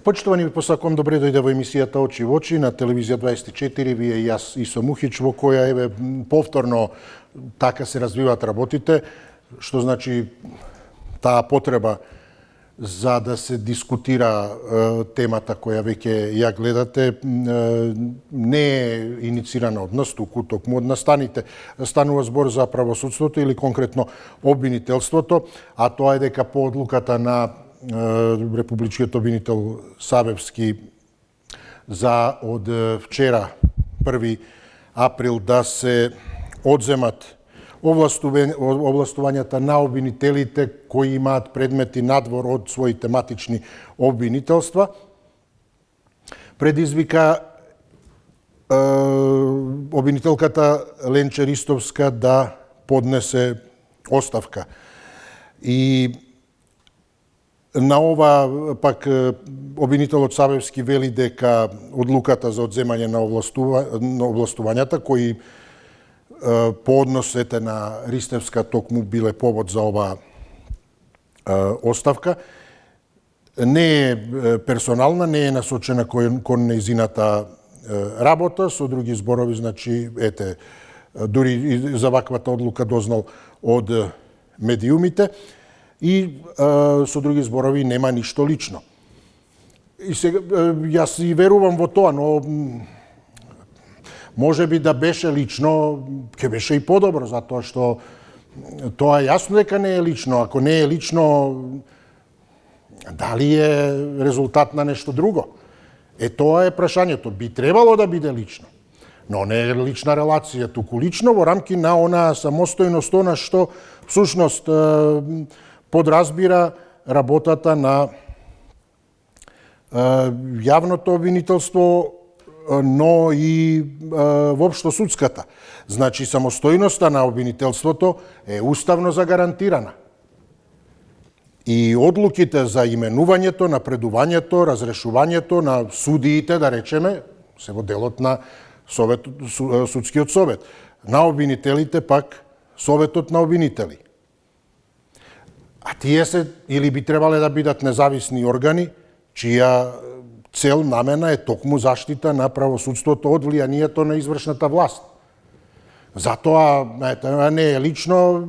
Почитувани ви посакувам добре дојде во емисијата Очи во очи на телевизија 24, вие и јас Исо Мухич, во која еве повторно така се развиваат работите, што значи таа потреба за да се дискутира темата која веќе ја гледате не е иницирана од нас, токму од настаните. Станува збор за правосудството или конкретно обвинителството, а тоа е дека по одлуката на републичкиот обвинител Сабевски за од вчера 1 април да се одземат овластувањата на обвинителите кои имаат предмети надвор од своите матични обвинителства, предизвика обвинителката Ленче Ристовска да поднесе оставка. И на ова пак обвинителот Сабевски вели дека одлуката за одземање на овластувањата кои по односете на Ристевска токму биле повод за ова оставка, не е персонална, не е насочена кон нејзината работа, со други зборови, значи, ете, дури за ваквата одлука дознал од медиумите и со други зборови нема ништо лично. И сега, јас и верувам во тоа, но може би да беше лично, ќе беше и подобро, затоа што тоа е јасно дека не е лично. Ако не е лично, дали е резултат на нешто друго? Тоа е прашањето. Би требало да биде лично, но не е лична релација, туку лично во рамки на она самостојност, она што всушност подразбира работата на јавното обвинителство, но и воопшто судската. Значи, самостојноста на обвинителството е уставно загарантирана. И одлуките за именувањето, напредувањето, разрешувањето на судиите, да речеме, се во делот на судскиот совет. На обвинителите пак советот на обвинители. А тие се, или би требале да бидат независни органи, чија цел намена е токму заштита на правосудството од влијанието на извршната власт. Затоа не е лично,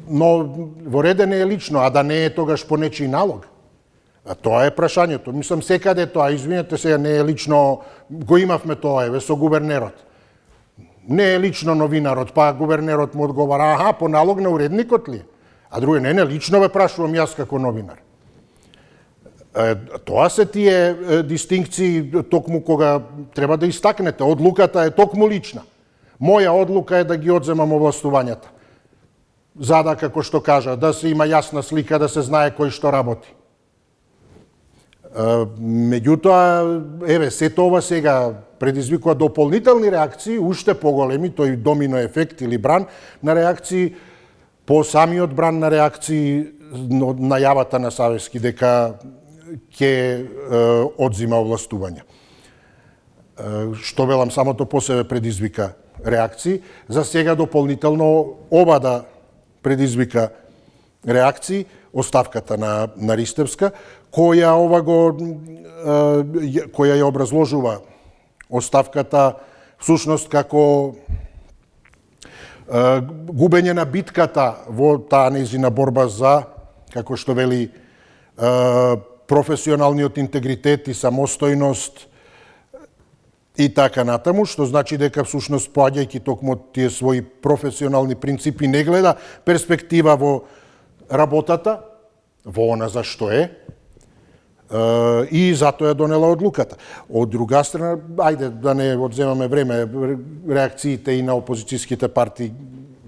но во реде не е лично, а да не е тогаш по нечи налог. А тоа е прашањето. Мислам, секаде тоа, извинете се, не е лично, го имавме тоа, еве, со гувернерот. Не е лично новинарот, па гувернерот му одговара, аха, по налог на уредникот ли? А друго, не, лично ве прашувам јас како новинар. Тоа се тие дистинкции токму кога треба да истакнете. Одлуката е токму лична. Моја одлука е да ги одземам овластувањата. За да, како што кажа, да се има јасна слика, да се знае кој што работи. Меѓутоа, еве, сето ова сега предизвикува дополнителни реакции, уште поголеми, тој домино ефект или бран на реакции, по самиот бран на реакции од најавата на Сабевски дека ќе одзима овластувања. Што велам, самото по себе предизвика реакции. За сега дополнително ова да предизвика реакции, оставката на Ристевска, која ја образложува оставката всушност како губење на битката во таа нејзина борба за, како што вели, професионалниот интегритет и самостојност и така натаму, што значи дека всушност поаѓајќи токму тие своји професионални принципи не гледа перспектива во работата, во она за што е, и затоа ја донела одлуката. Од друга страна, ајде да не одземаме време, реакциите и на опозицијските партии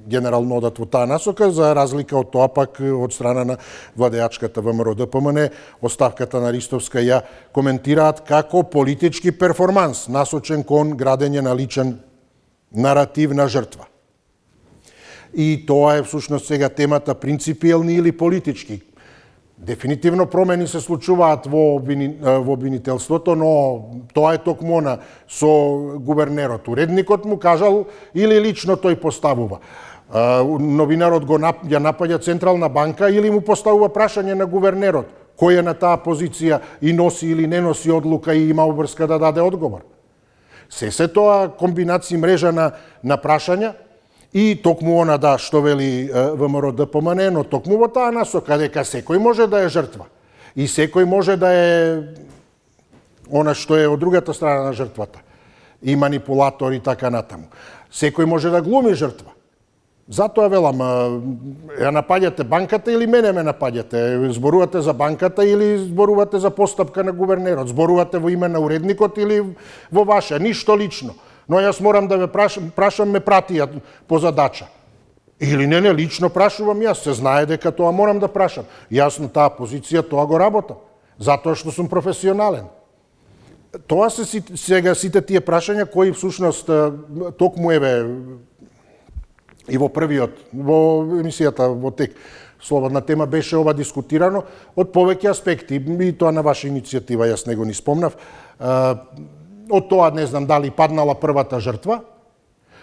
генерално одат во таа насока, за разлика од тоа пак од страна на владеачката ВМРО-ДПМН, оставката на Ристовска ја коментираат како политички перформанс, насочен кон градење на личен наратив на жртва. И тоа е всушност сега темата принципиелни или политички. Дефинитивно промени се случуваат во обвинителството, но тоа е токму она со гувернерот. Уредникот му кажал или лично тој поставува. Новинарот ја напаѓа Централна банка или му поставува прашање на гувернерот. кој е на таа позиција и носи или не носи одлука и има обврска да даде одговор. Се тоа комбинација мрежа на прашања и токму она што вели ВМРО ДПМН, но токму во таа насока дека секој може да е жртва и секој може да е она што е од другата страна на жртвата и манипулатор и така натаму. Секој може да глуми жртва. Затоа велам, ја напаѓате банката или мене ме напаѓате? Зборувате за банката или зборувате за постапка на гувернерот? Зборувате во име на уредникот или во ваше? Ништо лично. Но јас морам да ве прашам, ме пратија по задача. Или не, лично прашувам јас, се знае дека тоа морам да прашам. Јас на таа позиција тоа го работам, затоа што сум професионален. Тоа се сега сите тие прашања кои всушност токму еве и во емисијата во ТЕК Слободна тема беше ова дискутирано од повеќе аспекти, и тоа на ваша иницијатива, јас него ни спомнав. Од тоа не знам дали паднала првата жртва,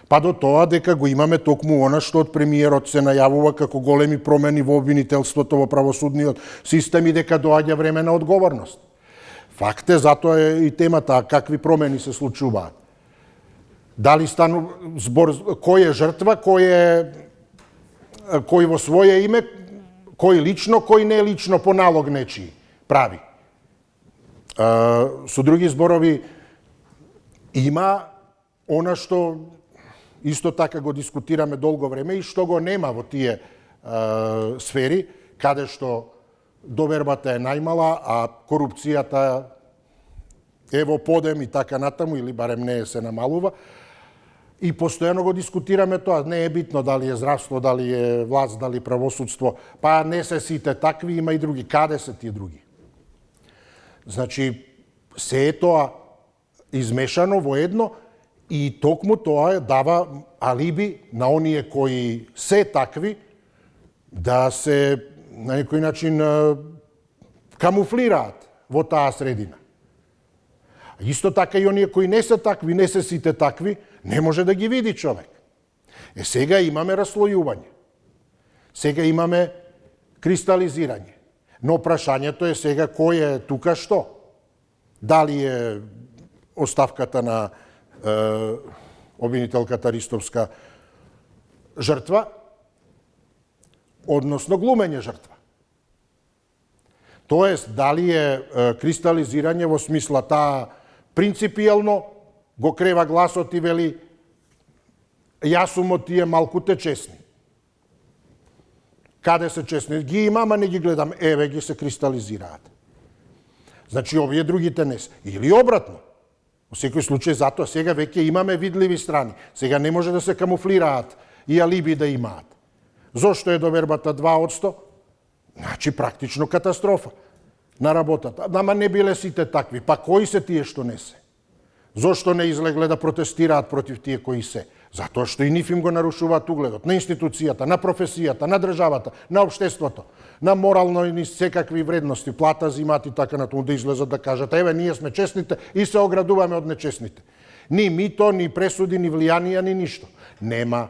па до тоа дека го имаме токму она што од премиерот се најавува како големи промени во обвинителството, во правосудниот систем и дека доаѓа време на одговорност. Факт е, затоа е и темата, какви промени се случуваат. Дали стану збор кој е жртва, кој во своје име, кој лично, кој не лично по налог нечии прави. Со други зборови, има она што исто така го дискутираме долго време и што го нема во тие сфери, каде што довербата е најмала, а корупцијата е во подем и така натаму, или барем не се намалува. И постојано го дискутираме тоа. Не е битно дали е здравство, дали е власт, дали правосудство. Па не се сите такви, има и други. Каде се тие други? Значи, се е тоа измешано во едно и токму тоа дава алиби на оние кои се такви да се на некој начин камуфлираат во таа средина. Исто така и оние кои не се такви, не се сите такви, не може да ги види човек. Сега имаме раслојување. Сега имаме кристализирање. Но прашањето е сега кој е тука што? Дали е оставката на обвинителката Ристовска жртва, односно глумење жртва. Тоест, дали е кристализирање во смисла таа принципијално го крева гласот и вели јас сум од тие малкуте честни. Каде се честни? Ги имам, а не ги гледам. Еве ги се кристализираат. Значи, овие другите не се. Или обратно. Во секој случај, затоа сега веќе имаме видливи страни. Сега не може да се камуфлираат и алиби да имаат. Зошто е довербата 2%? Значи, практично катастрофа на работата. Ама не биле сите такви. Па кои се тие што не се? Зошто не излегле да протестираат против тие кои се? Затоа што и нив им го нарушуваат угледот на институцијата, на професијата, на државата, на општеството, на морално и секакви вредности, плата зимат и така натаму, да излезат да кажат еве ние сме честните и се оградуваме од нечестните. Ни мито, ни пресуди, ни влијанија, ни ништо. Нема.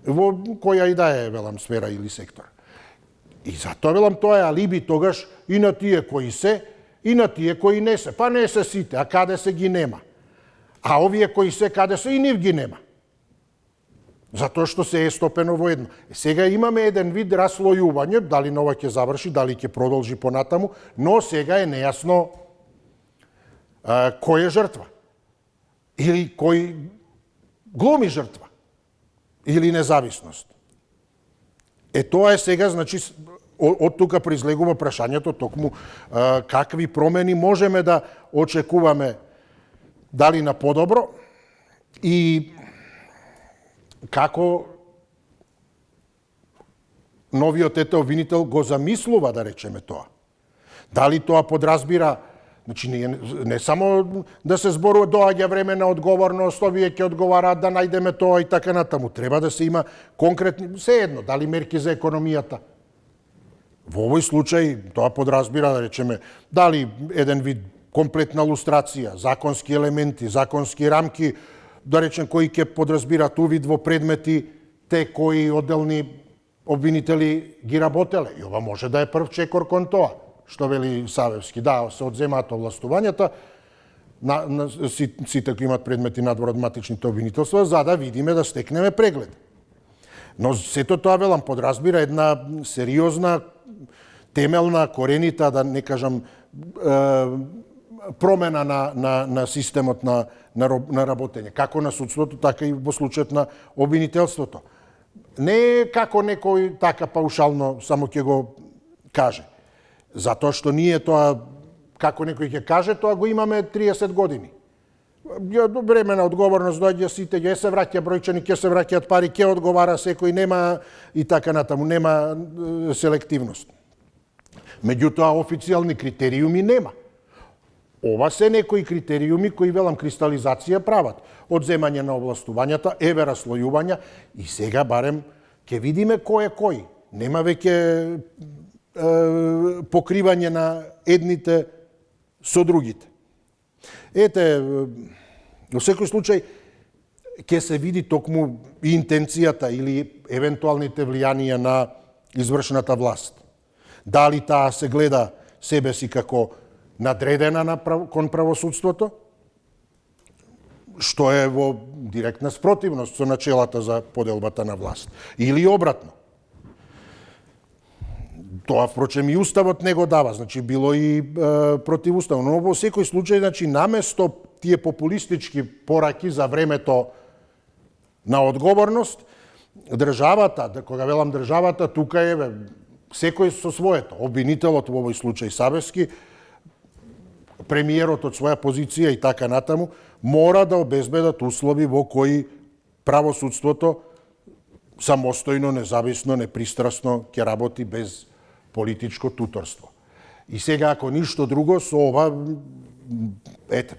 Во која и да е, велам, сфера или сектор. И затоа, велам, тоа е алиби тогаш и на тие кои се, и на тие кои не се. Па не се сите, а каде се ги нема. А овие кои се, каде се, и нив ги нема. Затоа што се е стопено во едно. Сега имаме еден вид раслојување, дали нова ќе заврши, дали ќе продолжи понатаму, но сега е нејасно кој е жртва. Или кој глуми жртва. Или независност. Тоа е сега, значи, од тука произлегува прашањето токму какви промени можеме да очекуваме, дали на подобро и како новиот обвинител го замислува, да речеме тоа. Дали тоа подразбира, значи не само да се зборува доаѓа време на одговорност, овие ќе одговараат да најдеме тоа и така натаму. Треба да се има конкретни, се едно, дали мерки за економијата. Во овој случај тоа подразбира, да речеме, дали еден вид комплетна лустрација, законски елементи, законски рамки, да речем, кои ќе подразбират увид во предмети, те кои одделни обвинители ги работеле. И ова може да е прв чекор кон тоа. што вели Савевски. Да, се одземаат овластувањата, сите кои имат предмети надвор од матичните обвинителства, за да видиме, да стекнеме преглед. Но сето тоа, велам, подразбира една сериозна, темелна, коренита, да не кажам, промена на системот на работење, како на судството, така и во случајот на обвинителството. Не како некој така паушално само ќе го каже. Затоа што ние тоа, како некој ќе каже, тоа го имаме 30 години. Време на одговорност доаѓа сите, ќе се враќа бројчани, ќе се враќаат пари, ќе одговара секој, нема и така натаму, нема селективност. Меѓутоа, официјални критериуми нема. Ова се некои критериуми кои, велам, кристализација прават. Одземање на овластувањата, еве раслојувања и сега барем ќе видиме кој е кој. Нема веќе покривање на едните со другите. Ете, во секој случај, ќе се види токму интенцијата или евентуалните влијанија на извршната власт. Дали таа се гледа себе си како надредена кон правосудството, што е во директна спротивност со начелата за поделбата на власт. Или обратно. Тоа, впрочем, и Уставот не го дава, значи било и противуставно. Но во секој случај, значи, наместо тие популистички пораки за времето на одговорност, државата, кога велам државата, тука е секој со своето. Обвинителот во овој случај Савевски, премиерот од своја позиција и така натаму, мора да обезбедат услови во кои правосудството самостојно, независно, непристрасно ќе работи без политичко туторство. И сега, ако ништо друго, со ова, ете,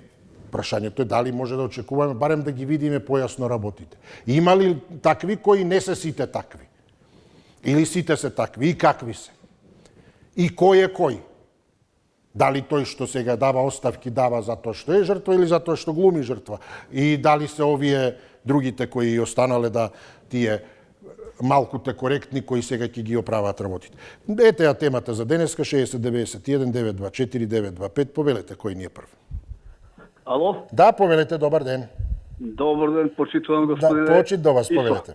прашањето е дали може да очекуваме, барем да ги видиме појасно работите. Има ли такви кои не се сите такви? Или сите се такви? И какви се? И кој е кој? Дали тој што сега дава оставки, дава затоа што е жртва или затоа што глуми жртва? И дали се овие другите кои останале да тие малкуте коректни кои сега ќе ги оправаат работите. Ете ја темата за денеска, 6091-924-925, повелете кој ни е прв. Ало? Да, повелете, добар ден. Добар ден, почитувам господине. Да, почит до вас, повелете.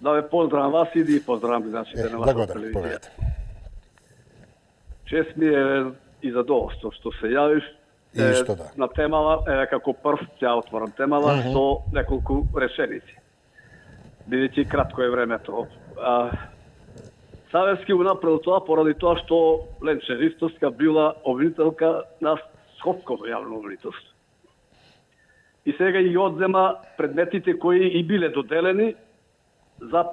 Да ве поздравам вас и да поздравам гледачите на вашата благодарам, повелете. Чест ми е и задоволство што се јавиш. Исто да. На темава, како прв ќе отворам темава со неколку реченици. Бидејќи кратко е времето. Савевски го направил тоа поради тоа што Ленче Ристовска била обвинителка на Скопското јавно обвинителство. И сега и одзема предметите кои и биле доделени за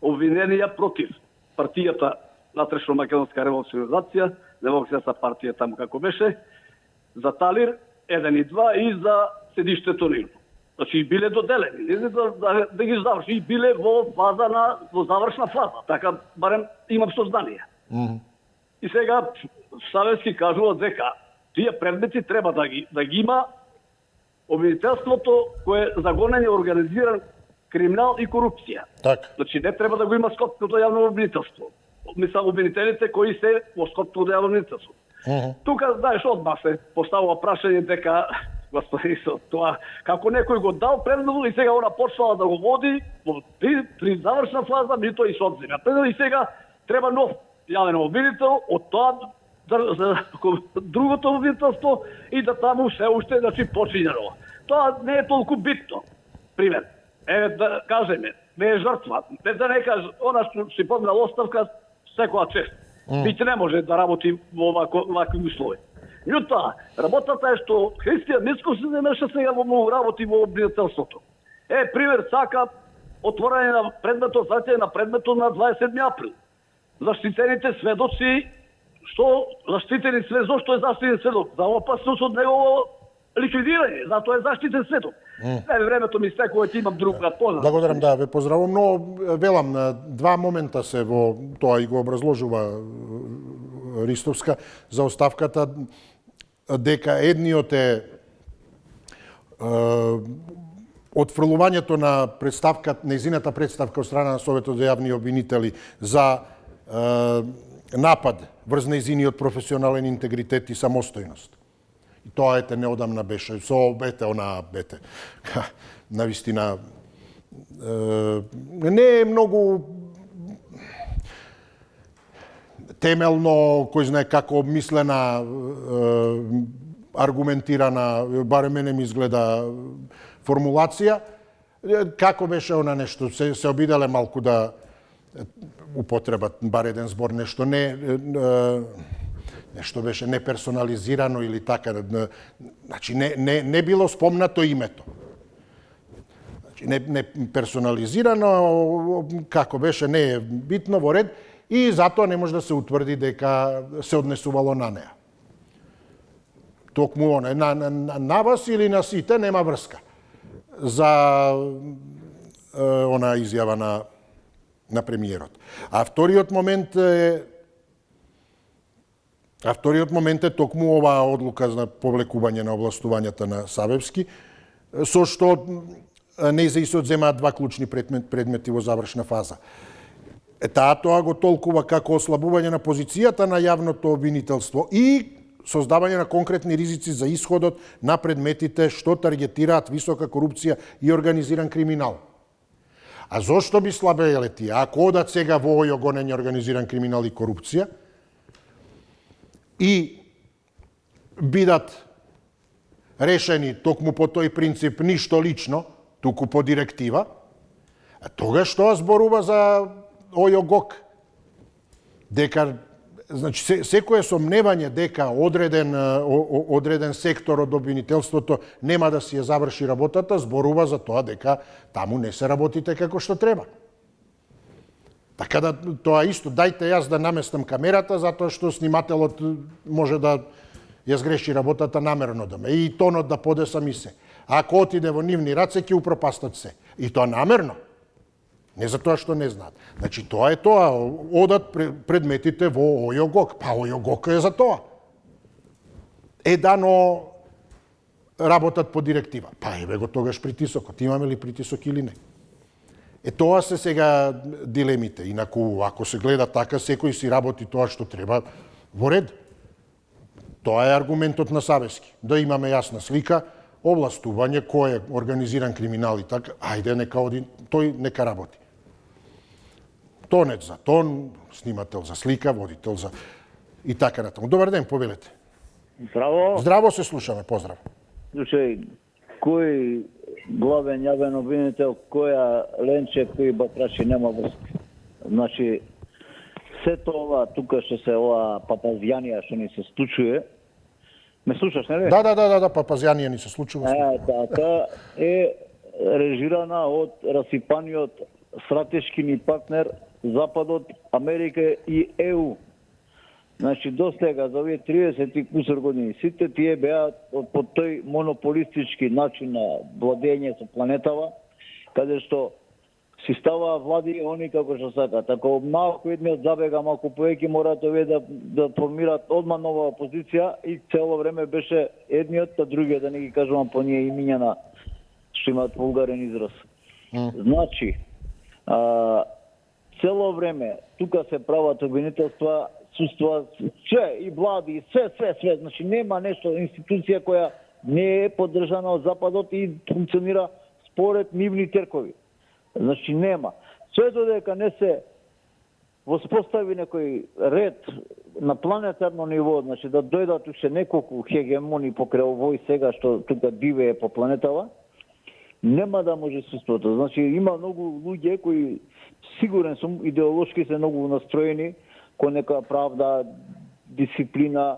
обвиненија против партијата Натрешно-македонска револуционизација, Демократска партија таму како беше, за Талир 1 и 2 и за седиштето Нило. Значи и биле доделени, не да ги заврши, и биле во завршна фаза, така барем имам сознание. И сега Савевски кажува дека тие предмети треба да ги има обвинителството кое за гонење организиран криминал и корупција. Така. Значи не треба да го има Скопското јавно обвинителство. Мислам, обвинителите кои се во Скопското јавно обвинителство. Тука, знаеш, одма се поставува прашање дека, господи, тоа, како некој го дал предметот и сега она почнала да го води при завршна фаза, мито и се одзема. И сега треба нов јавен обвинител од тоа за другото обвинителство и да таму се уште, значи, почињено. Тоа не е толку битно. Пример, да кажеме, не е жртва. Да не каже, она што си поднал оставка, секоја чест. Биќе не може да работи во вакви услови. Меѓутоа, работата е што Христијан Мицков се земеше сега во работи во обвинителството. Пример, сака отворање на предметот, затење на предметот на 27 април. Заштитените сведоци, што заштитени сведок, што е заштитен сведок, за опасност од негово ликвидирање, затоа е заштитен сведок. Времето ми стекува, ќе имам друг брат познат. Благодарам, да, ве поздравувам, но велам, два момента се во тоа и го образложува Ристовска за оставката, дека едниот е отфрлувањето на представка, нејзината представка од страна на Советот за јавни обвинители за напад врз нејзиниот професионален интегритет и самостојност. И тоа неодамна беше, навистина не е многу темелно, кој знае како обмислена, аргументирана, барем мене ми изгледа формулација, како беше она нешто, се обиделе малку да употребат бар еден збор, нешто нешто беше неперсонализирано или така, значи не било спомнато името. Значи не персонализирано, како беше, не е битно во ред и затоа не може да се утврди дека се однесувало на неа. Токму на вас или на сите нема врска за она изјава на премиерот. А вториот момент е токму оваа одлука за повлекување на овластувањата на Савевски, со што нејзе се одземаат два клучни предмети во завршна фаза. Тоа го толкува како ослабување на позицијата на јавното обвинителство и создавање на конкретни ризици за исходот на предметите што таргетираат висока корупција и организиран криминал. А зошто би слабееле тие? Ако одат сега во овој гонење организиран криминал и корупција и бидат решени токму по тој принцип ништо лично, туку по директива, тогаш тоа зборува за ОЈО-ГОК. Дека значи секое сомневање дека одреден сектор од обвинителството нема да си ја заврши работата, зборува за тоа дека таму не се работите како што треба. Така да тоа исто, дајте јас да наместам камерата затоа што снимателот може да ја сгреши работата намерно да ме и тонот да подесам и се. Ако отиде во нивни раце ќе упропастат се. И тоа намерно. Не за тоа што не знаат. Значи, тоа е тоа. Одат предметите во ОЈО-ГОК. Па ОЈО-ГОК е за тоа. Дано работат по директива. Па еве го тогаш притисокот. Имаме ли притисок или не? Тоа се сега дилемите. Инаку, ако се гледа така, секој си работи тоа што треба во ред. Тоа е аргументот на Савевски. Да имаме јасна слика, овластување, кој е организиран криминал и така, ајде нека оди, тој нека работи. Тонец за тон, снимател за слика, водител за и така натаму. Добар ден, повелете. Здраво. Здраво, се слушаме, поздрав. Слушај, кој главен јавен обвинител, која Ленче, кој Батраши нема врска. Значи, сето ова, тука што се ова папазјанија што ни се случува, ме слушаш, не ли? Да, папазјанија ни се случува. Така е режирана од расипаниот стратешки ни партнер Западот, Америка и ЕУ. Значи, до сега, за овие 30 и кусор години, сите тие беа по тој монополистички начин на владење со планетава, каде што си ставаа влади они како што сакат. Ако малку едниот забега, малку повеќе мораат овие да формираат одма нова опозиција и цело време беше едниот, а другиот, да не ги кажувам по ние имиња на што имаат вулгарен израз. Значи, цело време тука се прават обвинителства, судства, све и влади, и све. Значи нема нешто, институција која не е поддржана од Западот и функционира според нивни теркови. Значи нема. Све додека не се воспостави некој ред на планетарно ниво, значи да дојдат уште неколку хегемони покрај овој сега што тука дивее по планетава, нема да може суството. Значи има многу луѓе кои сигурен сум идеолошки се многу настроени кон нека правда, дисциплина,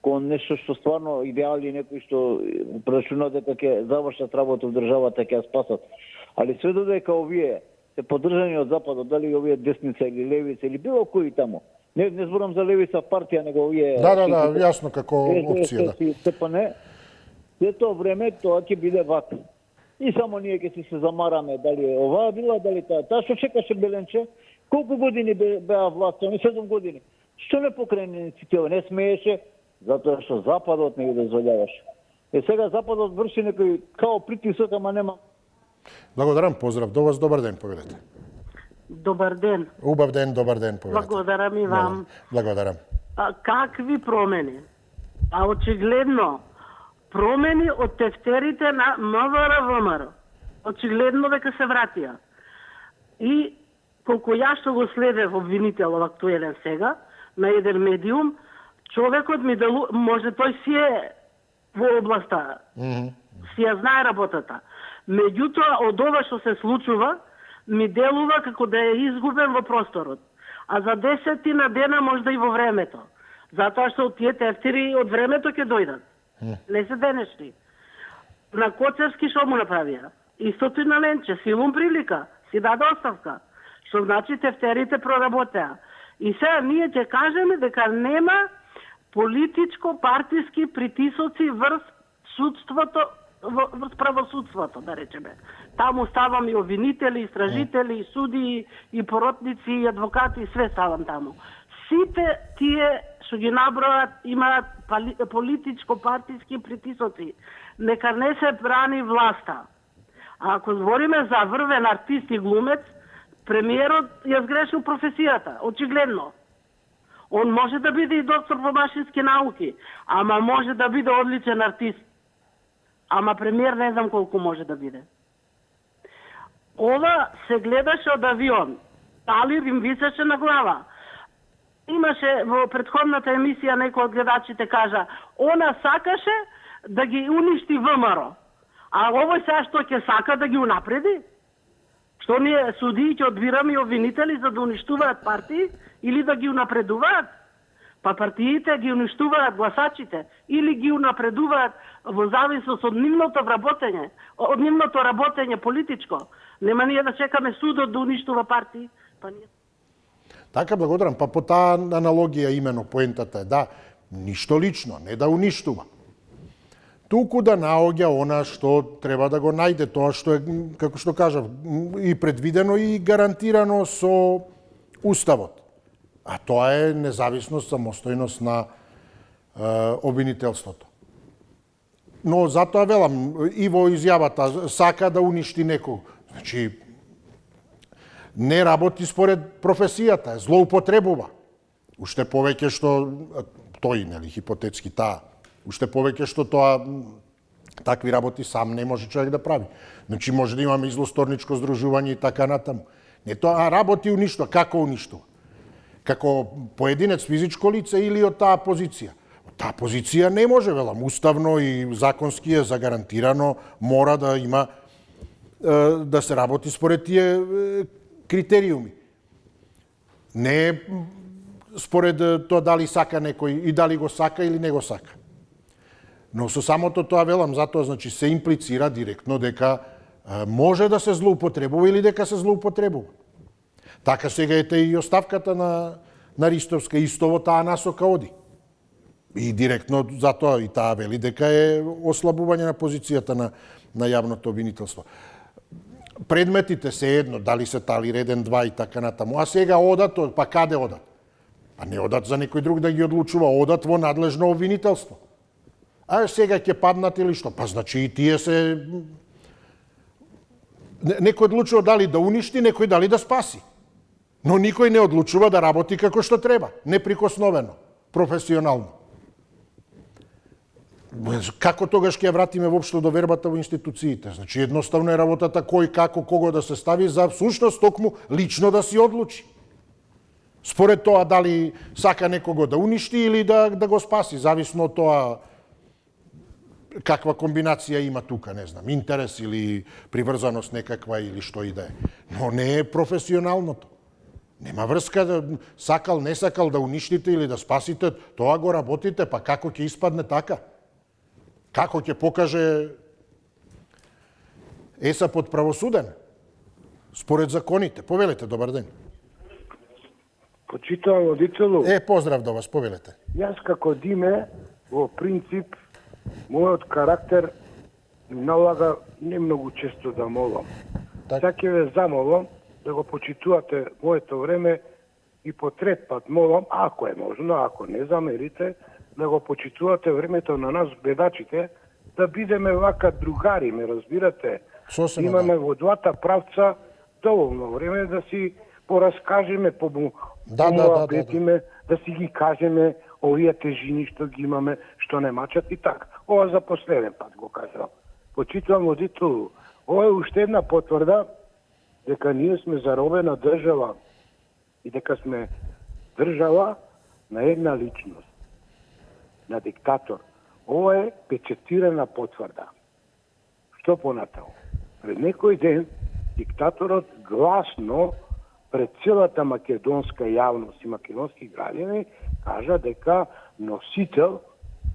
кон нешто што стварно идеали некои што прашунат дека ќе завршат работа во државата, ќе ја спасат. Али све додека овие се поддржани од Западот, дали овие десница или левица или било кој таму. Не зборам за левица партија, него овие... Да, јасно како опција. СПН, сето време тоа ќе биде вака. И само ние ќе се замараме дали е оваа била, дали таа што чекаше Беленче, колку години беа власт, 7 години. Што не покрени инициатива, не смееше, затоа што Западот не ги дозволяваше. Сега Западот врши некој као притисок, ама нема. Благодарам, поздрав до вас, добар ден, повелете. Добар ден. Убав ден, добар ден, повелете. Благодарам и вам. Благодарам. Какви промени? Очигледно, промени од тефтерите на МВР ВМРО. Очигледно дека се вратија. И колку ја што го следев обвинителов актуелен сега, на еден медиум, човекот ми може тој си е во областа, си ја знае работата. Меѓутоа, од ова што се случува, ми делува како да е изгубен во просторот. А за 10 дена можда и во времето. Затоа што тие тефтери од времето ќе дојдат. Не се денешни. На Коцевски што му направија? Истото и на Ленче. Силум прилика. Си даде оставка. Што значи тефтерите проработеа. И сега ние ќе кажеме дека нема политичко-партиски притисоци врз судството, врз правосудството, да речеме. Таму ставам и обвинители, истражители, и судии, и поротници, и адвокати, све ставам таму. Сите тие што ги набројат имаат политичко-партиски притисоци. Нека не се брани власта. А ако збориме за врвен артист и глумец, премиерот ја сгрешил професијата, очигледно. Он може да биде и доктор по машински науки, ама може да биде одличен артист. Ама премиер не знам колку може да биде. Ова се гледаше од авион. Дали им висеше на глава. Имаше во претходната емисија некој од гледачите кажа, она сакаше да ги уништи ВМРО. А овој сега што ќе сака да ги унапреди? Што ние судии ќе одбираме и обвинители за да уништуваат партии или да ги унапредуваат? Па партиите ги уништуваат гласачите или ги унапредуваат во зависност од нивното работење политичко. Нема ние да чекаме судот да уништува партии. Па ние... Така, благодарам. Па по таа аналогија имено поентата е да, ништо лично, не да уништува. Туку да наоѓа она што треба да го најде, тоа што е, како што кажав, и предвидено и гарантирано со Уставот. А тоа е независност, самостојност на обвинителството. Но затоа велам, и во изјавата сака да уништи некој. Значи, не работи според професијата, злоупотребува. Уште повеќе што тој, нели, хипотетски таа, уште повеќе што тоа такви работи сам не може човек да прави. Значи може да имаме излосторничко здружување и така натаму. Не тоа работи уништува, како уништува? Како поединец физичко лице или од таа позиција? Од таа позиција не може, велам, уставно и законски е загарантирано, мора да има да се работи според тие критериуми. Не според тоа дали сака некој и дали го сака или не го сака. Но со самото тоа велам, затоа значи се имплицира директно дека може да се злоупотребува или дека се злоупотребува. Така сега ете и оставката на Ристовска, исто во таа насока оди. И директно затоа и таа вели дека е ослабување на позицијата на јавното обвинителство. Предметите се едно, дали се тали реден 2 и така натаму, а сега одат, па каде одат? Па не одат за некој друг да ги одлучува, одат во надлежно обвинителство. А сега ќе паднат или што? Па значи и тие се... Некој одлучува дали да уништи, некој дали да спаси. Но никој не одлучува да работи како што треба, неприкосновено, професионално. Како тогаш ќе ја вратиме воопшто до вербата во институциите? Значи едноставно е работата кој како кого да се стави за всушност токму лично да си одлучи. Според тоа дали сака некого да уништи или да го спаси, зависно од тоа каква комбинација има тука, не знам, интерес или приврзаност некаква или што и да е. Но не е професионалното. Нема врска да сакал, не сакал да уништите или да спасите, тоа го работите, па како ќе испадне така? Како ќе покаже ЕСАП-от правосуден? Според законите. Повелете, добар ден. Почитувам водителу. Поздрав до вас, повелете. Јас како Диме, во принцип, мојот карактер ми налага не многу често да молам. Сега ќе ве замолам да го почитувате моето време и по трет пат молам, ако е можно, ако не замерите, да го почитувате времето на нас гледачите, да бидеме вака другари, ме разбирате? Сосема, имаме во двата правца доволно време да си пораскажеме, помуабетиме, да си ги кажеме овие тежини што ги имаме, што не мачат и така. Ова за последен пат го кажам. Почитувам водител, ова е уште една потврда дека ние сме заробена држава и дека сме држава на една личност, на диктатор. Ова е печатирана потврда. Што понатаму? Пред некој ден диктаторот гласно пред целата македонска јавност и македонски граѓани кажа дека носител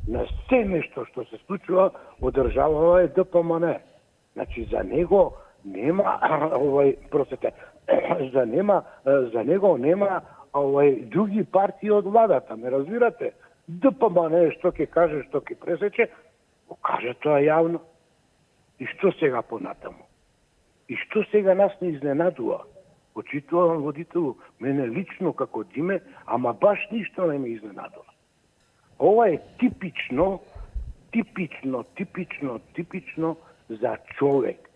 на се нешто што се случува во државава е ДПМН. Значи за него нема за него нема други партии од владата, ме разбирате? ДПМН што ќе каже, што ќе пресече, го каже тоа јавно. И што сега понатаму? И што сега нас не изненадува? Почитувам водителу, мене лично како Диме, ама баш ништо не ме изненадува. Ова е типично за човек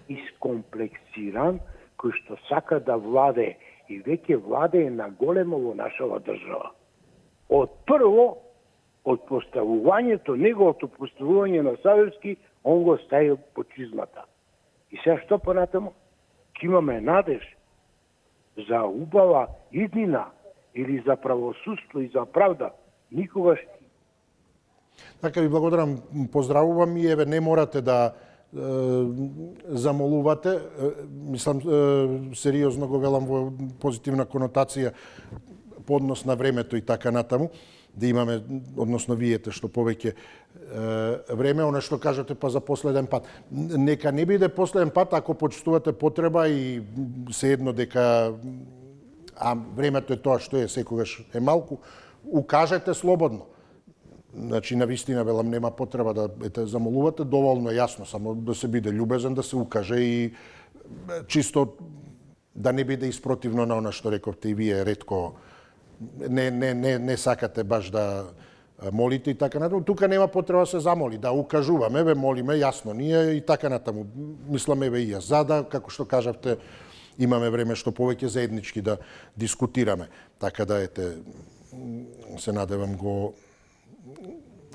искомплексиран, кој што сака да владее и веќе владее на големо во нашава држава. Од прво, од поставувањето, неговото поставување на Савевски, он го ставил по чизмата. И сега што понатаму? Ке имаме надеж за убава иднина или за правосудство и за правда. Никогаш. Така ви благодарам, поздравувам и еве не морате да замолувате. Мислам, сериозно го велам во позитивна конотација по однос на времето и така натаму, да имаме, односно виете што повеќе време, она што кажете па за последен пат. Нека не биде последен пат ако почувствувате потреба и sejedno дека времето е тоа што е, секогаш е малку, укажете слободно. Значи, навистина, велам, нема потреба да замолувате, доволно е јасно, само да се биде љубезен, да се укаже и чисто да не биде испротивно на она што рековте и вие ретко не сакате баш да молите и така натаму. Тука нема потреба да се замоли, да укажуваме, еве молиме јасно ние и така натаму. Мислам еве и јас, за да, како што кажавте, имаме време што повеќе заеднички да дискутираме. Така да се надевам го,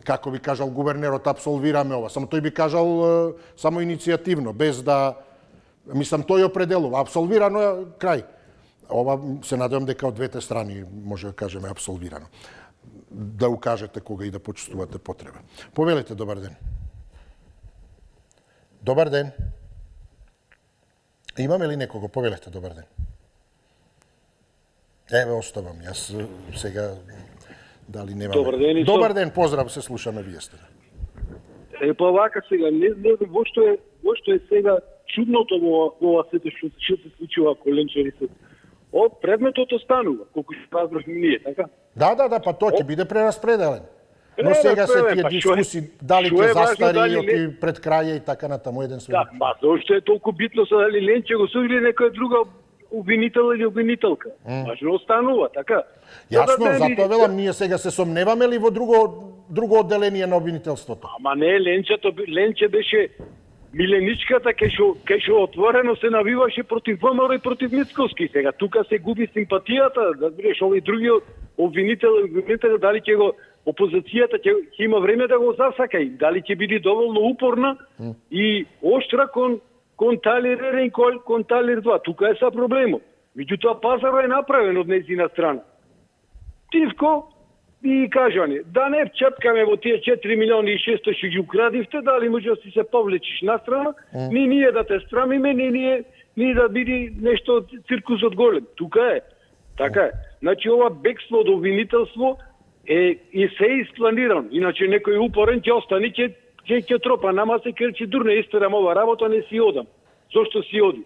како би кажал гувернерот, апсолвираме ова. Само тој би кажал само иницијативно, без да, мислам, тој определува. Апсолвирано е крај. Ова се надевам дека од двете страни може да кажеме апсолвирано. Да укажете кога и да почувствувате потреба. Повелете, добар ден. Добар ден. Имаме ли некого? Повелете, добар ден. Еве, оставам. Јас сега дали немаме. Добар ден, добар ден, поздрав, се слушаме, вие сте. Па вака сега, не знам што е сега чудното во ова сето што се случува ако ленчери се. Предметот останува, колку што разбрахме ние, така? Да, па тоа ќе биде прераспределен. Но сега се тие дискусии, дали ќе застари оти пред краја и така натаму еден све. Да, па зошто е толку битно са дали Ленче го суди или некоја друга обвинител или обвинителка. Важно останува, така? Јасно, затоа велам, ние сега се сомневаме ли во друго одделение на обвинителството? Ама не, Ленче беше миленичката, кај што отворено се навиваше против ВМРО и против Мицковски. Сега тука се губи симпатијата, да бидеш овој други обвинител, дали ќе го опозицијата ќе има време да го засака и дали ќе биде доволно упорна и оштра кон Талир 1 и кон Талир 2. Тука е са проблемот. Меѓутоа пазарот е направен од нејзина страна. Тивко и кажани, да не чепкаме во тие 4 милиони и 600 што ги украдивте, дали може да си се повлечиш на страна, ние да те страмиме, ние да биде нешто циркусот голем. Тука е. Така е. Значи ова бегство од обвинителство е и се испланирано. Иначе некој упорен ќе остане, ќе тропа. Нама се крчи дур, не истерам ова работа, не си одам. Зошто си оди?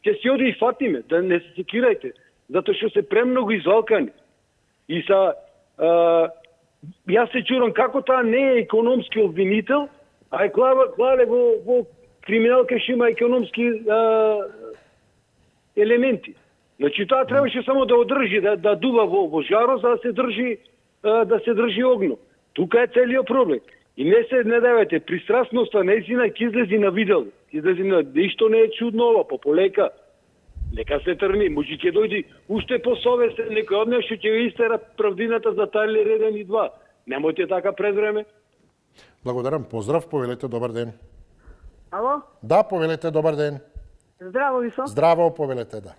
Ќе си оди и фатиме, да не се секирајте, затоа што се премногу извалкани. И јас се чурам како таа не е економски обвинител, а е клале во криминал кај што има економски елементи. Значи таа требаше само да одржи, да дува во жаро, за да се држи огно. Тука е целиот проблем. И не давате, пристрасноста нејзина ќе излези на видел. Излези на ништо не е чудно ова, полека. Нека се трни, може ќе дојди уште посовестен некој од нас што ќе ја истера правдината за Талер 1 и 2. Немојте така пред време. Благодарам, поздрав, повелете, добар ден. Ало? Да, повелете, добар ден. Здраво ви сум. Здраво, повелете, да.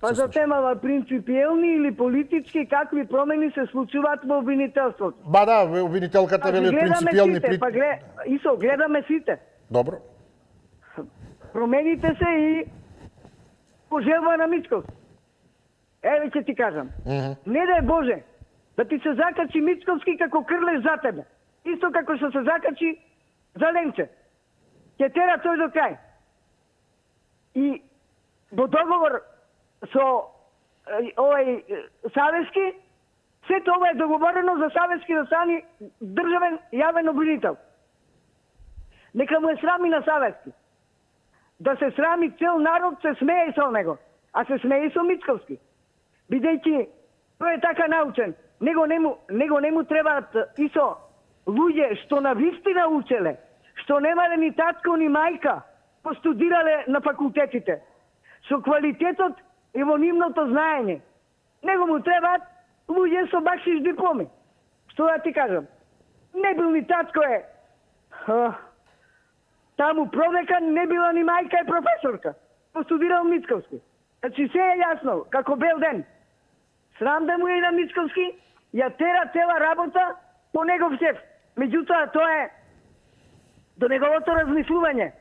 Па за темава принципиелни или политички, какви промени се случуваат во обвинителството? Ба да, обвинителката вели принципиелни... Исо, гледаме сите. Добро. Промените се и пожелба на Мицковски. Еве ќе ти кажам. Не дај Боже да ти се закачи Мицковски како крлеш за тебе. Исто како што се закачи за Ленче. Ќе тера тој до крај. И во договор со овој Савески, сето ова е договорено за Савески да стане државен јавен обвинител. Нека му е срами на Савески. Да се срами цел народ, се смее со него, а се смее со Мицковски. Бидејќи тој е така научен, него не му требаат исо луѓе што на вистина учеле, што немале ни татко ни мајка, постудирале на факултетите, со квалитетот и во нивното знаење. Него му требаат луѓе со бакшиш дипломи. Што да ти кажам? Не бил ни татко е таму продекан, не била ни мајка е професорка. Постудирал Мицковски. Значи се е јасно, како бел ден. Срам да му е на Мицковски, ја тера цела работа по негов шеф. Меѓутоа, тоа е до неговото размислување.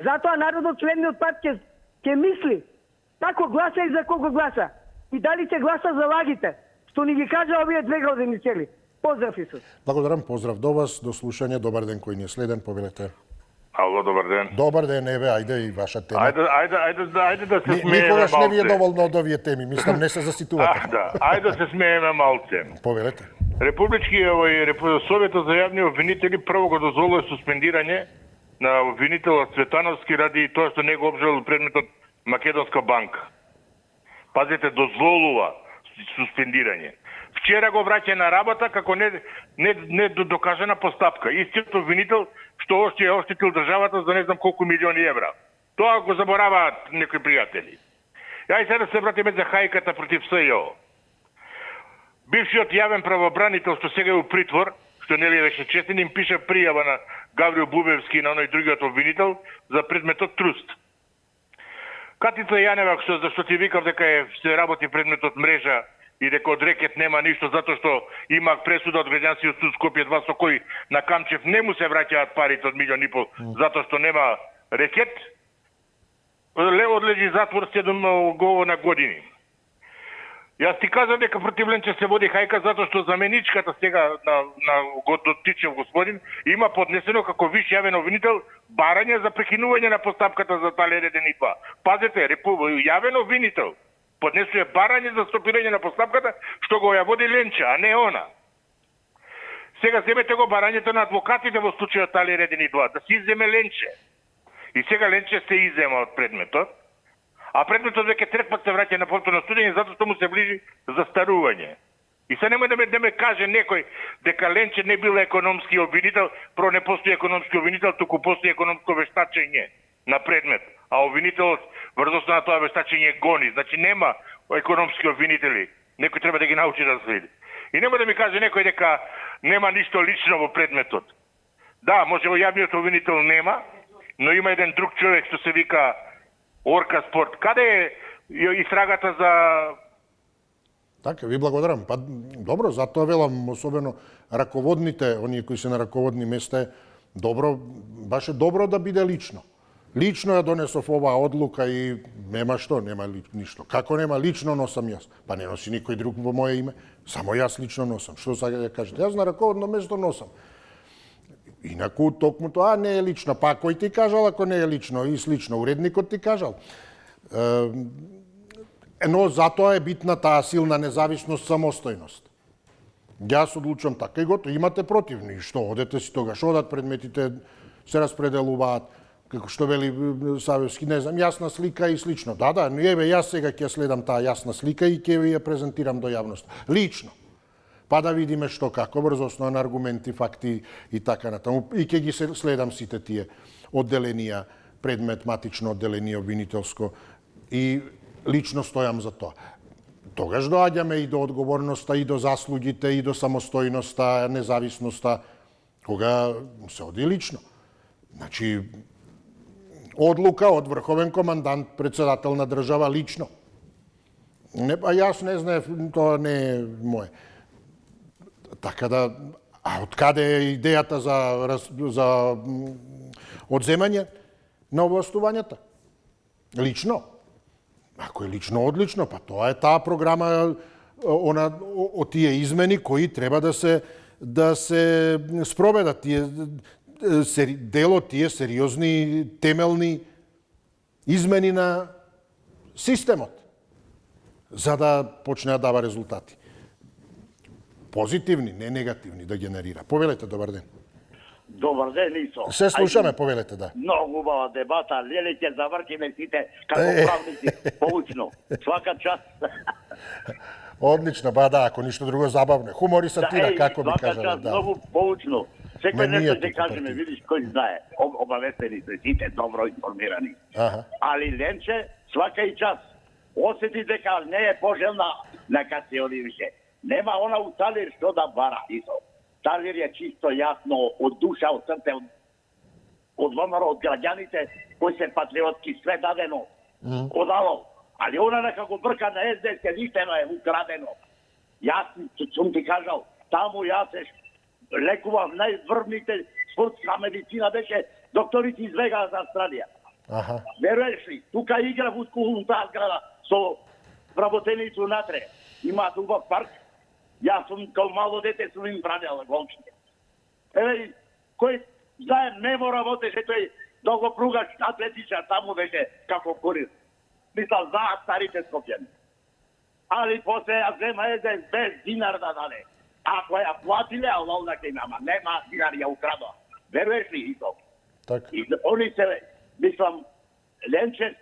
Затоа народот следниот пат ќе мисли како гласа и за кого гласа. И дали ќе гласа за лагите, што ни ги кажа овие 2 години цели. Поздрав, Исус. Благодарам, поздрав до вас, до слушање, добар ден кој ни е следен, повелете. Ало, добар ден. Добар ден, еве, ајде и ваша тема. Ајде да се смееме Никогаш малце. не ви е доволно од овие теми, мислам не се заситувате. Да, ајде да се смееме малце. Повелете. Советот за јавни обвинители прво го дозволува суспендирање на обвинителот Цветановски ради тоа што не го обжалил предметот Македонска банка. Пазете, дозволува суспендирање. Вчера го враќа на работа како не докажана постапка. Истиот обвинител што още е оштетил државата за не знам колку милиони евра. Тоа го забораваат некои пријатели. Ај сега да се вратиме за хајката против СЈО. Бившиот јавен правобранител што сега е у притвор, што нели беше честен, им пише пријава на Гаврил Бубевски и на оној другиот обвинител за предметот труст. Катица Јанева, зашто ти викав дека се работи предметот мрежа и дека од рекет нема ништо, затоа што има пресуда од граѓанскиот суд Скопје 2 со кој на Камчев не му се враќаат парите од 1,5 милион, затоа што нема рекет, одлежи затвор 7 години. Јас ти кажам дека против Ленче се води хајка затоа што заменичката сега на Дотичев господин има поднесено како виш јавен обвинител барање за прекинување на постапката за Талер 1 и 2. Пазете, јавен обвинител поднесува барање за стопирање на постапката што го ја води Ленче, а не она. Сега земете го барањето на адвокатите во случајот Талер 1 и 2, да си иземе Ленче. И сега Ленче се изема од предметот, а предметот веќе трет пат се враќа на повторно судење затоа што му се ближи застарување. И се немој да ме каже некој дека Ленче не бил економски обвинител, не постои економски обвинител, туку постои економско вештачење на предмет, а обвинителот врз основа на тоа вештачење гони. Значи нема економски обвинители. Некој треба да ги научи да следи. И нема да ми каже некој дека нема ништо лично во предметот. Да, може во јавниот обвинител нема, но има еден друг човек што се вика Орка Спорт. Каде е истрагата за... Така, ви благодарам. Па добро, затоа велам, особено раководните, оние кои се на раководни места, е добро, баш е добро да биде лично. Лично ја донесов оваа одлука и нема што, нема ништо. Како нема лично носам јас? Па не носи никој друг во моје име, само јас лично носам. Што сега ја кажете? Јас на раководно место носам. Инаку токму тоа не е лично. Па кој ти кажал ако не е лично? И слично, уредникот ти кажал. Но затоа е битна таа силна независност, самостојност. Јас одлучувам така и готово. Имате противни. Што, одете си тогаш, одат предметите, се распределуваат, како што вели Савевски, не знам, јасна слика и слично. Да, еве јас сега ќе следам таа јасна слика и ќе ја презентирам до јавност. Лично. Па да видиме што како, врз основа на аргументи, факти и така натаму. И ќе ги следам сите тие одделенија, предмет, матично одделение, обвинителско. И лично стојам за тоа. Тогаш доаѓаме и до одговорноста, и до заслугите, и до самостојноста, независноста, кога се оди лично. Значи, одлука од врховен командант, председател на држава лично. Јас не знаев, тоа не е моје. Така да, а откаде е идејата за одземање на овластувањата? Лично. Ако е лично, одлично, па тоа е таа програма, од тие измени кои треба да се спроведат, тие дел од тие сериозни, темелни измени на системот, за да почне да дава резултати. Позитивни, не негативни, да генерира. Повелете, добар ден. Добар ден, Исо. Се слушаме, повелете, да. Многу убава дебата, леле ќе завршиме сите како правници, поучно. Свака част. Одлично, ба да, ако ништо друго забавно. Хумор и сатира, како би кажале. Свака част, да. многу поучно. Секој Не, ние нешто ќе тука кажеме, партија. видиш кој знае. Обавестени се сите, добро информирани. Аха. Али Ленче, свака и час, осети дека не е пожелна на Касиони више. Нема она у Талир што да бара, Исо. Талир е чисто јасно од душа, од срце, од ВМРО, од граѓаните кои се патриотски, све дадено, одало. Али она нека го брка на СДС, ништено е украдено. Јас сум ти кажал, таму јас лекував најврвните спортска медицина, беше докторите избегаа за Австралија. Аха. Веруеш ли, тука игра футбол таа зграда со вработеницу натре. Има убав парк. Јас сум као мало дете сум им правил голчите. Еве, кој знаем не му работеше тој да го пругаш атлетичар, таму беше како курир. Мислам, знаат старите скопјани. Али после ја зема без динар да даде. Ако ја платиле, алал да ке нема. Нема динар ја украдоа. Веруеш ли и тоа? Така. И они се, мислам, Ленче,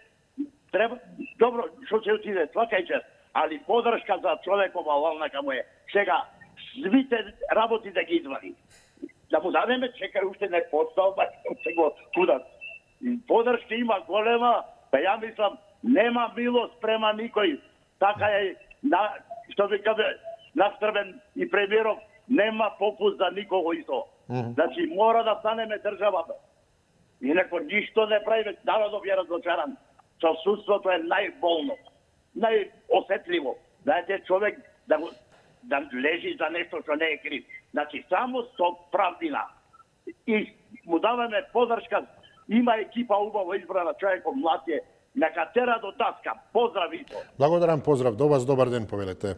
треба, добро, што ќе отиде, свака час, али подршка за човеков алална каму е. Сега, свите работи да ги извади. Да му дадеме, чекај уште не постал, ба се го кудат. И подршка има голема, па ја мислам, нема милост према никој. Така е, што би каде, настрбен и премиеров, нема попуст за никого исто. Значи, мора да станеме државата. Инако ништо не правиме, народов е разочаран. Со судството е најболно, најосетливо. Знаете, човек да лежи за нешто што не е крив. Значи, само со правдина. И му даваме подршка, има екипа убаво избрана, човеков млад е, нека тера до таска. Поздрав Исо. Благодарам, поздрав до вас, добар ден, повелете.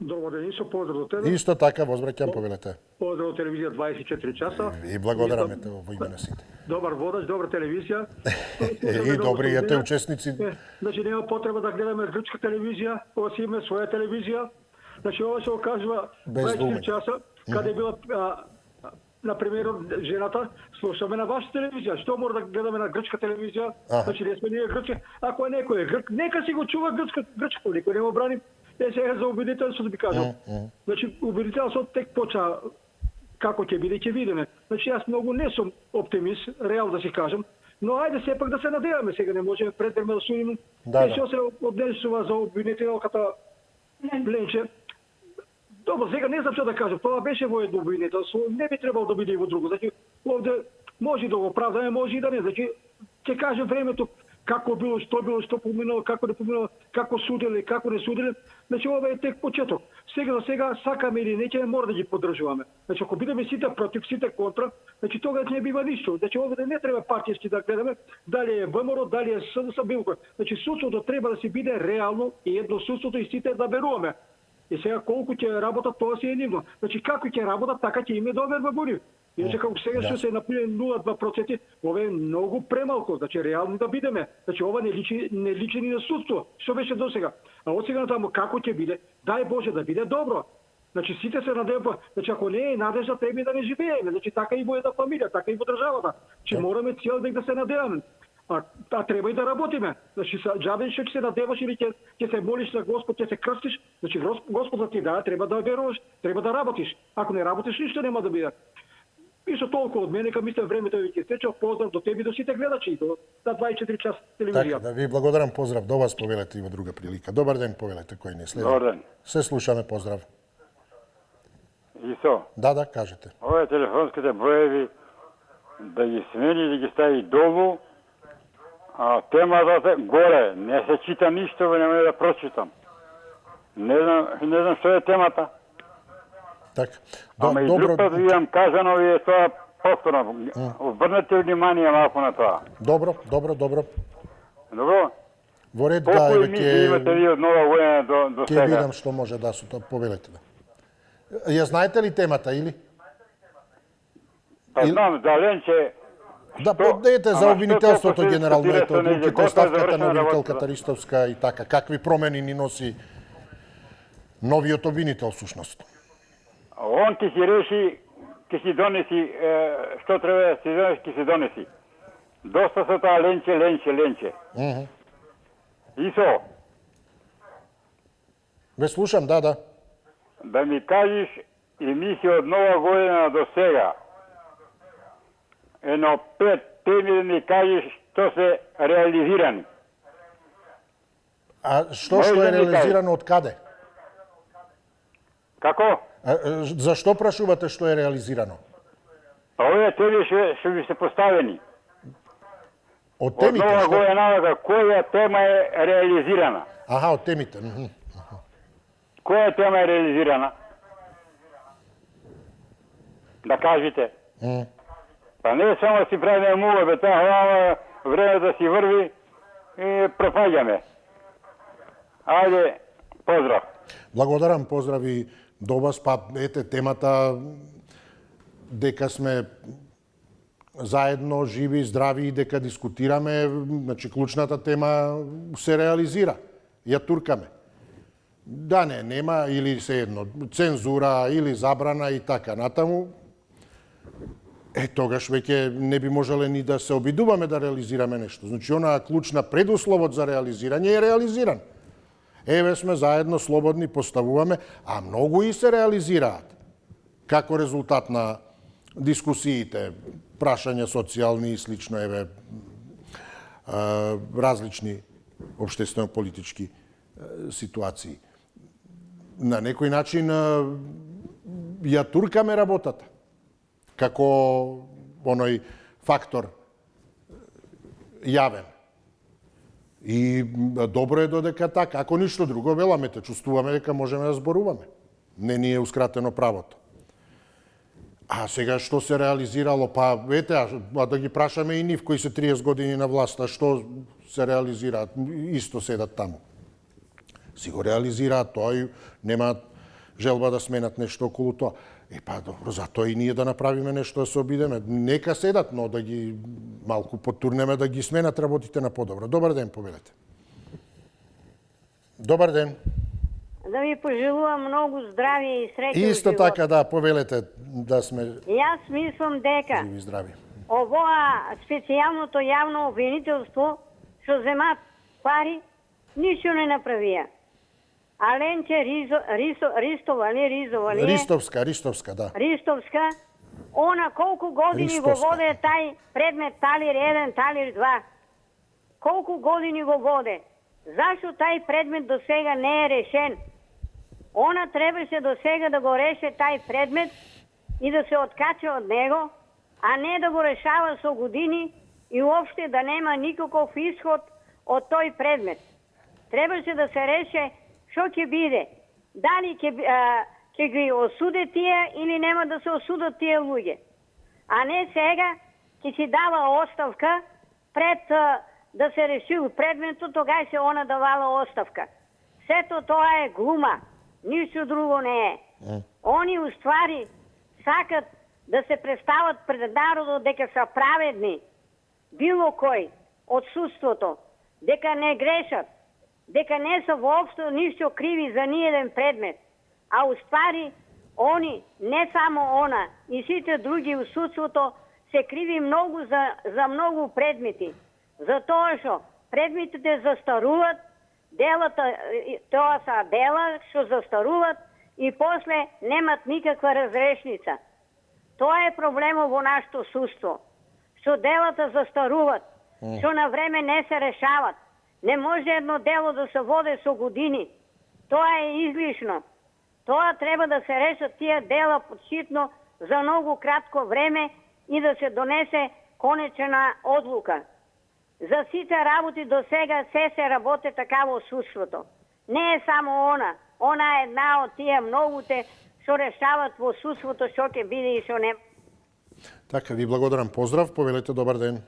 Добар ден, Исо, поздрав до тебе. Исто така, возвраќам, повелете. Поздрав од телевизија 24 часа. И благодараме те во име на сите. Добар водач, добра телевизија. И добриите учесници. Значи, нема потреба да гледаме грчка телевизија, ова си имаме своја телевизија. Значи, ова се окажува Без 24 двуме. часа, каде е била на премиерот жената, слушаме на ваша телевизија. Што мора да гледаме на грчка телевизија? Значи, не сме ние грчки. Ако е некој грк, нека си го чува грчкото, никој не го брани. Сега за убедителството би кажал. Значи, убедителството тек поча како ќе биде, ќе видиме. Значи, јас многу не сум оптимист, реал да си кажам, но ајде сепак да се надеваме, сега не можеме предварно да судиме. Што се однесува за обвинителката Ленче. Добро, сега не знам што да кажам, тоа беше во едно обвинителство, не би требало да биде и во друго. Значи, овде може да го правдаме, може и да не. Значи, ќе кажем времето, како било, што поминало, како не поминало, како суделе, како не суделе. Значи, ова е тек почеток. Сега за сега, сакаме или не, ќе мора да ги поддржуваме. Значи, ако бидеме сите против, сите контра, значи тогаш не бива ништо. Значи, овде не треба партијски да гледаме, дали е ВМРО, дали е СДС, било кој. Значи, судството треба да се биде реално и едно судството и сите да веруваме. И сега колку ќе работат, тоа си е нивно. Значи, како ќе работат, така ќе име доверба во нив. Иначе како сега што се например 0,2%, ова е многу премалко, значи реално да бидеме. Значи ова не личи ни на судство, што беше до сега. А од сега натаму како ќе биде, дај Боже да биде добро. Значи сите се надеваме, значи ако не е надежда треба да не живееме, значи така и во една фамилија, така и во државата. Че мораме цел дек да се надеваме. А треба и да работиме. Значи џабе што ќе се надеваш или ќе се молиш на Господ, ќе се крстиш, значи Господ да ти даде, треба да веруваш, треба да работиш. Ако не работиш, ништо нема да биде. Исто толку од мене, ка мислам времето веќе стече. Поздрав до тебе и до сите гледачи, до 24 час телевизија. Така, да ви благодарам, поздрав до вас, повелете и во друга прилика. Добар ден, повелете, кој не следи. Добар ден. Се слушаме, поздрав. Исо, Да, кажете. овие телефонските броеви да ги смени, да ги стави долу, а темата горе, не се чита ништо, нема да прочитам. Не знам што е темата. Така. Ама и друг пат ви имам кажано, ви е тоа повторно. Обрнете внимание малку на тоа. Добро. Добро? Во ред, да, Колку емисии имате ви од Нова година до сега? Ке видам што може да со тоа, повелете да. Ја знаете ли темата или? Па знам, за Ленче... Да, подете за обвинителството генерално, ето, одлуките, оставката на обвинителката Ристовска и така. Какви промени ни носи новиот обвинител, всушност? Он ќе си реши, ќе си донеси, што треба да си донеси, ќе си донеси. Доста со тоа Ленче. Исо. Ве слушам, да. Да ми кажеш емисија од Нова година до сега. Едно 5 теми да ми кажеш што се реализирани. А што е реализирано од каде? Како? Зашто прашувате што е реализирано? Овие теми што ви се поставени. Од темите? Од Нова година, која тема е реализирана? Аха, од темите. Која тема е реализирана? Да кажете. Па не само си правиме муга, бе, тоа време да си врви и пропаѓаме. Ајде, поздрав. Благодарам, поздрави до вас. Па, ете, темата дека сме заедно, живи, здрави и дека дискутираме, значи, клучната тема се реализира. Ја туркаме. Да, нема, или се едно, цензура, или забрана и така натаму. Тогаш веќе не би можеле ни да се обидуваме да реализираме нешто. Значи, онаа клучна предусловот за реализирање е реализиран. Еве сме заедно, слободни, поставуваме, а многу и се реализираат. Како резултат на дискусиите, прашања социјални и слично, еве, различни општествено-политички ситуации. На некој начин ја туркаме работата како оној фактор јавен. И добро е додека така. Ако ништо друго, веламе те, чувствуваме дека можеме да зборуваме. Не ни е ускратено правото. А сега што се реализирало? Па, ете, да ги прашаме и нив кои се 30 години на власта, што се реализираат, исто седат таму. Си го реализираат тоа и немаат желба да сменат нешто околу тоа. Па добро, затоа и ние да направиме нешто да се обидеме. Нека седат, но да ги малку потурнеме да ги сменат работите на подобро. Добар ден, повелете. Добар ден. Да ви пожелувам многу здравје и среќа во живот. Исто така, да, повелете да сме Јас мислам дека живи и здрави. Овоа специјалното јавно обвинителство што земат пари, ништо не направија. А Ленче Ристовска, да. Ристовска, она колку години го воде тај предмет Талир 1, Талир 2. Колку години го воде? Зашто тај предмет до сега не е решен? Она требаше до сега да го реше тај предмет и да се откача од него, а не да го решава со години и уопште да нема никаков исход од тој предмет. Требаше да се реше што ќе биде. Дали ќе ги осуде тие или нема да се осудат тие луѓе. А не сега ќе си дава оставка пред да се решил предметот, тогај се она давала оставка. Сето тоа е глума, ништо друго не е. Они уствари сакат да се представат пред народот дека се праведни, било кој од судството, дека не грешат, дека не се воопшто ништо криви за ниеден предмет, а уствари они, не само она, и сите други у судството се криви многу за многу предмети. Затоа што предметите застаруваат, делата, тоа са дела што застаруваат и после немат никаква разрешница. Тоа е проблемот во нашето судство. Што делата застаруваат, што на време не се решават. Не може едно дело да се води со години. Тоа е излишно. Тоа треба да се решат тие дела подшитно за многу кратко време и да се донесе конечна одлука. За сите работи до сега се работи така во судството. Не е само она. Она е една од тие многуте што решават во судството што ќе биде и што не. Така, ви благодарам. Поздрав, повелете, добар ден.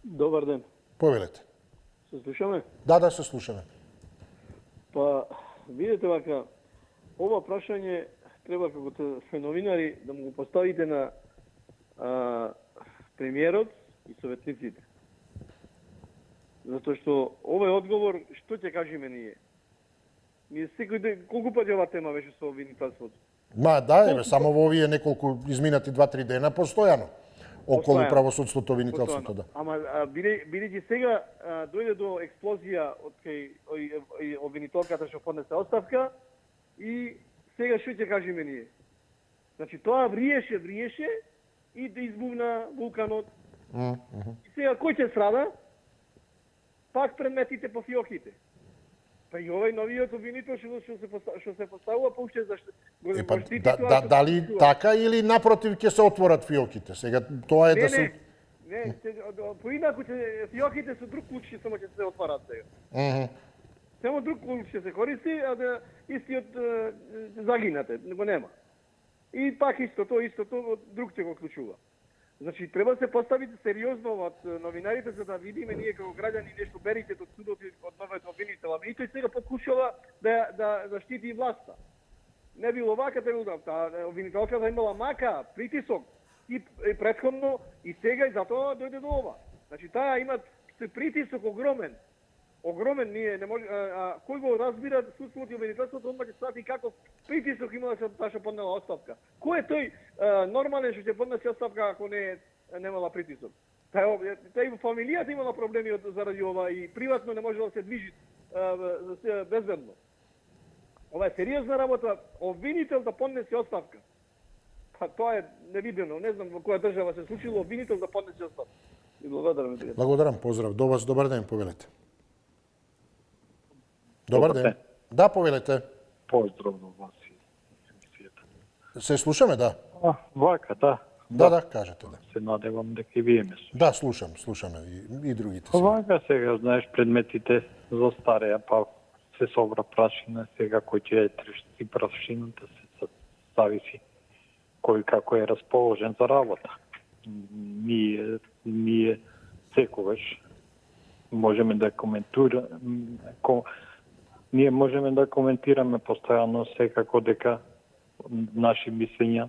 Добар ден. Повелете. Се слушаме? Да, се слушаме. Па, видите вака, ова прашање треба како сме новинари да му го поставите на премиерот и советниците. Затоа што овој одговор, што ќе кажеме ние? Ние секој ден, колку пати ова тема беше со обвинителството? Да, еве, само во овие неколку изминати 2-3 дена постојано. Околу правосудството, обвинителството, да. Ама бидејќи сега дојде до експлозија од кај обвинителката што поднесе оставка и сега што ќе кажеме ние? Значи тоа вриеше и да избувна вулканот. И сега кој ќе страда? Пак предметите по фиоките. Па и овој новиот обвинител што се поставува, па уште зашто го штити тоа. Дали така или напротив ќе се отворат фиоките? Сега тоа е да се Не, поинаку фиоките со друг клуч само ќе се отварат сега. Само друг клуч ќе се користи, а да истиот загинате, го нема. И пак истото, друг ќе го клучува. Значи, треба се поставите сериозно од новинарите, за да видиме ние како граѓани нешто берите од судот и од новиот обвинител. И тој сега покушава да заштити власта. Не било вака, обвинителката имала мака, притисок и претходно и сега и затоа дојде до ова. Значи, таа има притисок огромен. Огромен, ние не може, кој го разбира судството и обвинителството, одма ќе свати каков притисок имала таа што поднела оставка. Кој е тој нормален што ќе поднесе оставка ако немала притисок? Тај фамилијата имала проблеми заради ова и приватно не може да се движи безбедно. Ова е сериозна работа, обвинител да поднесе оставка. Па тоа е невидено, не знам во која држава се случило обвинител да поднесе оставка. И благодарам. Благодарам, поздрав. До вас, добар ден, повелете. Добар ден. Да, повелете. Поздрав до вас и емисијата. Се слушаме, да. Вака, да. Да, кажете, да. Се надевам дека и вие ме слушате. Да, слушаме и другите. Вака сега, знаеш, предметите застареа, па се собра прашина, сега кој ќе ја трешти прашината, се зависи кој како е расположен за работа. Ние секогаш можеме да ние можеме да коментираме постојано секако дека наши мислења,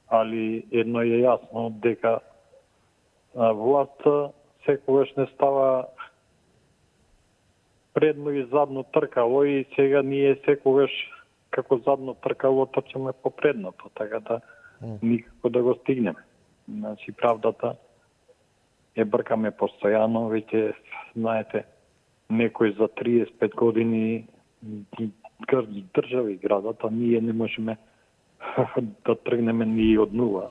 али едно е јасно дека власта секогаш не става предно и задно тркало и сега ние секогаш како задно тркало трчаме по предното, така да никако да го стигнеме. Значи правдата е бркаме постојано, веќе знаете, некој за 35 години држава и градата, ние не можеме да тргнеме ни од нула.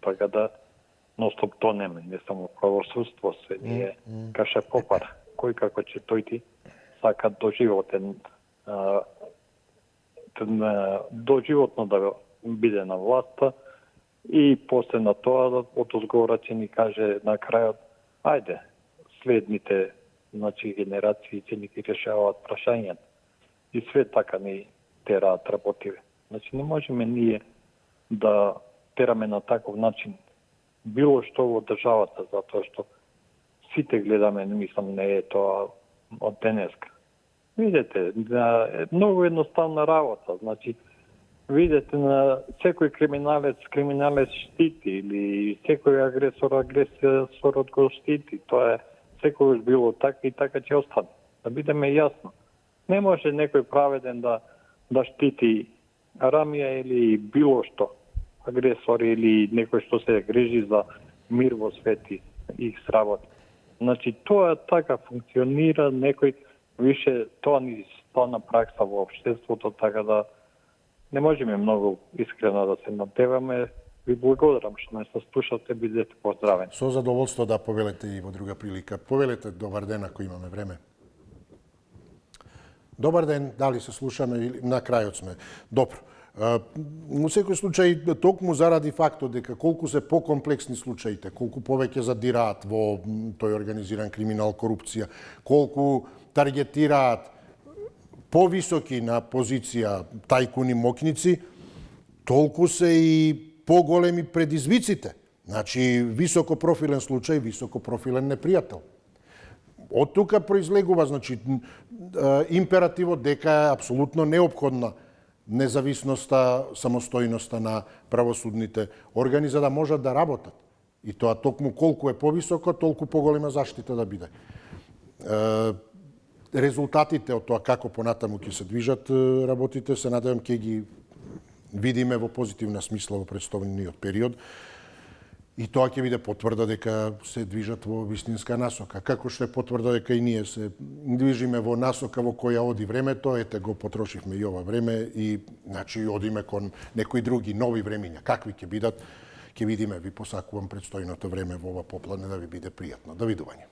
Така да ностоп тонеме, не само правосудство, се ние каше попар. Кој како ќе тојти сака доживотен доживотно да биде на власта и после на тоа од озгора ќе ни каже на крајот ајде, следните генерации ќе ни ги решаваат прашањата. И све така ни тераат работиве. Значи не можеме ние да тераме на таков начин било што во државата, затоа што сите гледаме, мислам, не е тоа од денеска. Видете, многу едноставна работа. Значи, видете на секој криминалец штити или секој агресорот го штити. Тоа е секогаш било така и така ќе остане. Да бидеме јасно. Не може некој праведен да штити Рамија или било што, агресор или некој што се грижи за мир во свет и сработи. Значи, тоа така функционира, некој више тоа ни стана пракса во општеството, така да не можеме многу искрено да се надеваме. Ви благодарам што ме слушате, бидете поздравени. Со задоволство да повелете и во друга прилика. Повелете добар ден ако имаме време. Добар ден, дали се слушаме или на крајот сме? Добро. Во секој случај, токму заради фактот дека колку се покомплексни случаите, колку повеќе задираат во тој организиран криминал, корупција, колку таргетираат повисоки на позиција тајкуни мокници, толку се и поголеми предизвиците. Значи, високопрофилен случај, високопрофилен непријател. Од тука произлегува, значи, императивот дека е апсолутно неопходна независноста, самостојноста на правосудните органи за да можат да работат. И тоа токму колку е повисоко, толку поголема заштита да биде. Резултатите од тоа како понатаму ќе се движат работите, се надевам ќе ги видиме во позитивна смисла во претставениот период. И тоа ќе биде потврда дека се движат во вистинска насока. Како што е потврда дека и ние се движиме во насока во која оди времето, ете го потрошивме и ова време и значи одиме кон некои други нови времиња. Какви ќе бидат, ќе видиме. Ви посакувам предстојното време во ова поплане да ви биде пријатно. Довидување.